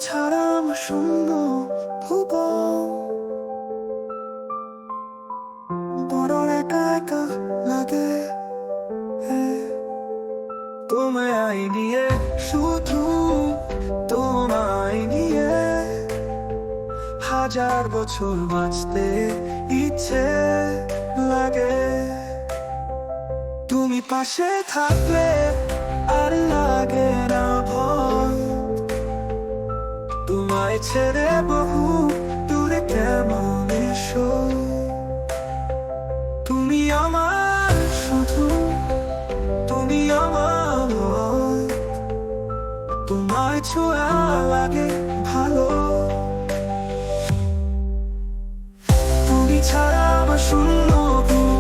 ছাড়া আমার শূন্য ভুবন, বড় একা একা লাগে। তোমায় নিয়ে, শুধু তোমায় নিয়ে হাজার বছর বাঁচতে ইচ্ছে লাগে। তুমি পাশে থাকলে আর লাগে না ভয়, তোমায় ছেড়ে বহু দূরে কেমন এসো। তুমি আমার শুধু, তুমি আমার ভয়, তোমায় ছোঁয়া লাগে ভালো। তুমি ছাড়া আমার শূন্য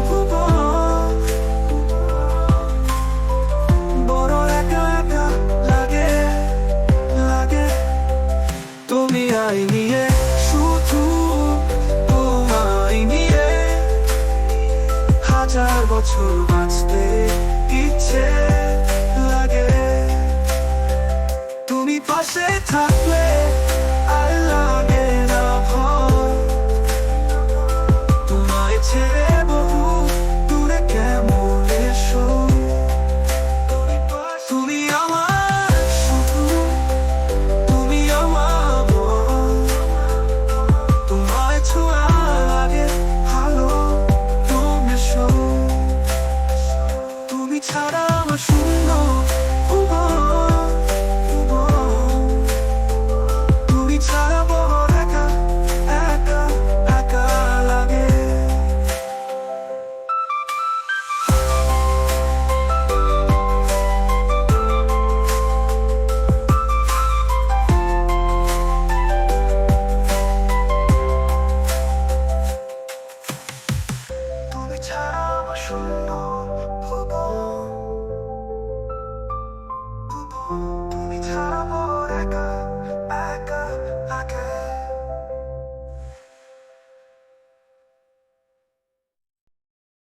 ভুবন, বড় একা একা লাগে লাগে। তুমি আই নিয়ে, শুধু তোমায় নিয়ে হাজার বছর বাঁচতে ইচ্ছে লাগে। তুমি পাশে থাকলে আর লাগে না ভয়, তোমায় ছেড়ে বহু দূরে কেমন এসো। তুমি আমার শুধু, তুমি আমার ভয়, তোমায় ছোঁয়া লাগে ভালো। তুমি এসো, তুমি ছাড়া আমার শূন্য ভুবন, তুমি ছাড়া বড় একা একা একা লাগে। তুমি ছাড়া আমার শূন্য